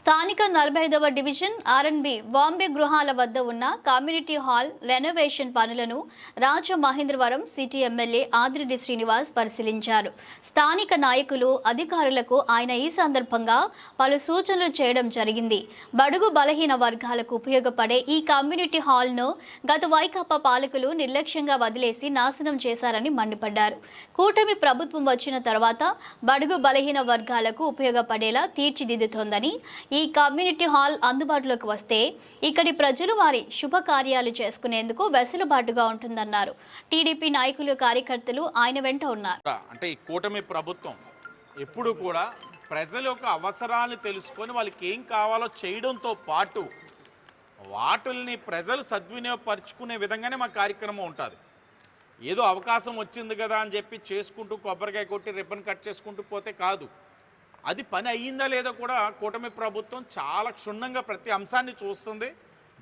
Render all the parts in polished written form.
స్థానిక 45వ division R&B Bombay గృహాల వద్ద ఉన్న కమ్యూనిటీ హాల్ రెనోవేషన్ పనులను రాజమహేంద్రవరం సిటీ ఎమ్మెల్యే ఆదిరెడ్డి శ్రీనివాస్ పరిశీలించారు. స్థానిక నాయకులు, అధికారులకు ఆయన ఈ సందర్భంగా పలు సూచనలు చేయడం జరిగింది. బడుగు బలహీన వర్గాలకు ఉపయోగపడే ఈ కమ్యూనిటీ హాల్ను గత వైకాపా పాలకులు నిర్లక్ష్యంగా వదిలేసి నాశనం చేశారని మండిపడ్డారు. కూటమి ప్రభుత్వం వచ్చిన తర్వాత బడుగు బలహీన వర్గాలకు ఉపయోగపడేలా తీర్చిదిద్దుతోందని, ఈ కమ్యూనిటీ హాల్ అందుబాటులోకి వస్తే ఇక్కడి ప్రజలు వారి శుభకార్యాలు చేసుకునేందుకు వెసులుబాటుగా ఉంటుందన్నారు. టీడీపీ నాయకులు, కార్యకర్తలు ఆయన వెంట ఉన్నారు. అంటే ఈ కూటమి ప్రభుత్వం ఎప్పుడు కూడా ప్రజల యొక్క అవసరాలను తెలుసుకొని వాళ్ళకి ఏం కావాలో చేయడంతో పాటు వాటిల్ని ప్రజలు సద్వినియోగపరుచుకునే విధంగానే మా కార్యక్రమం ఉంటుంది. ఏదో అవకాశం వచ్చింది కదా అని చెప్పి చేసుకుంటూ కొబ్బరికాయ కొట్టి రిబ్బన్ కట్ చేసుకుంటూ పోతే కాదు. అది పని అయ్యిందా లేదో కూడా కూటమి ప్రభుత్వం చాలా క్షుణ్ణంగా ప్రతి అంశాన్ని చూస్తుంది,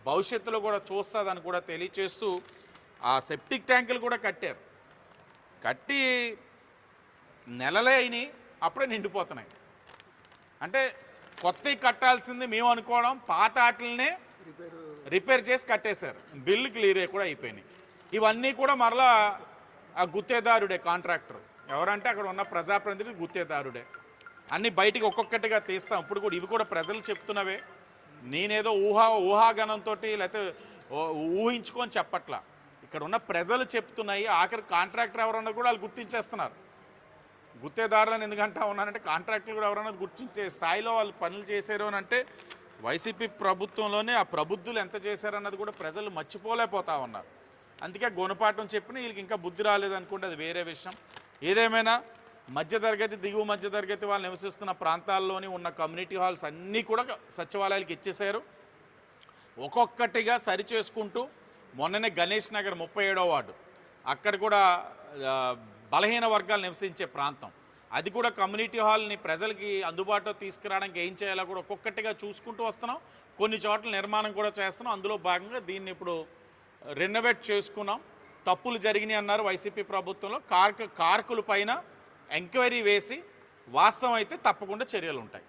భవిష్యత్తులో కూడా చూస్తుందని కూడా తెలియచేస్తూ ఆ సెప్టిక్ ట్యాంకులు కూడా కట్టారు. కట్టి నెలలే అయినాయి, అప్పుడే నిండిపోతున్నాయి. అంటే కొత్తవి కట్టాల్సింది మేము అనుకోవడం, పాత ఆటలనే రిపేర్ చేసి కట్టేశారు. బిల్లు క్లియర్ కూడా అయిపోయినాయి. ఇవన్నీ కూడా మరలా ఆ గుత్తేదారుడే కాంట్రాక్టర్. ఎవరంటే అక్కడ ఉన్న ప్రజాప్రతినిధి గుత్తేదారుడే. అన్నీ బయటికి ఒక్కొక్కటిగా తీస్తాం. ఇప్పుడు కూడా ఇవి కూడా ప్రజలు చెప్తున్నవే. నేనేదో ఊహాగణంతో లేకపోతే ఊహించుకొని చెప్పట్లా. ఇక్కడ ఉన్న ప్రజలు చెప్తున్నాయి. ఆఖరి కాంట్రాక్టర్ ఎవరన్నా కూడా వాళ్ళు గుర్తించేస్తున్నారు. గుత్తేదారులను ఎందుకంటా ఉన్నానంటే కాంట్రాక్టర్లు కూడా ఎవరన్నా గుర్తించే స్థాయిలో వాళ్ళు పనులు చేశారు అని అంటే వైసీపీ ప్రభుత్వంలోనే ఆ ప్రబుద్ధులు ఎంత చేశారన్నది కూడా ప్రజలు మర్చిపోలేకపోతా ఉన్నారు. అందుకే గుణపాఠం చెప్పిన వీళ్ళకి ఇంకా బుద్ధి రాలేదనుకుంటే అది వేరే విషయం. ఏదేమైనా మధ్యతరగతి, దిగువ మధ్యతరగతి వాళ్ళు నివసిస్తున్న ప్రాంతాల్లోని ఉన్న కమ్యూనిటీ హాల్స్ అన్నీ కూడా సచివాలయాలకు ఇచ్చేశారు. ఒక్కొక్కటిగా సరి చేసుకుంటూ మొన్ననే గణేష్ నగర్ 37వ వార్డు అక్కడ కూడా బలహీన వర్గాలు నివసించే ప్రాంతం, అది కూడా కమ్యూనిటీ హాల్ని ప్రజలకి అందుబాటులో తీసుకురావడానికి ఏం చేయాలో కూడా ఒక్కొక్కటిగా చూసుకుంటూ వస్తున్నాం. కొన్ని చోట్ల నిర్మాణం కూడా చేస్తున్నాం. అందులో భాగంగా దీన్ని ఇప్పుడు రెనోవేట్ చేసుకున్నాం. తప్పులు జరిగినాయి అన్నారు వైసీపీ ప్రభుత్వంలో. కారకుల పైన ఎంక్వైరీ వేసి వాస్తవం అయితే తప్పకుండా చర్యలు ఉంటాయి.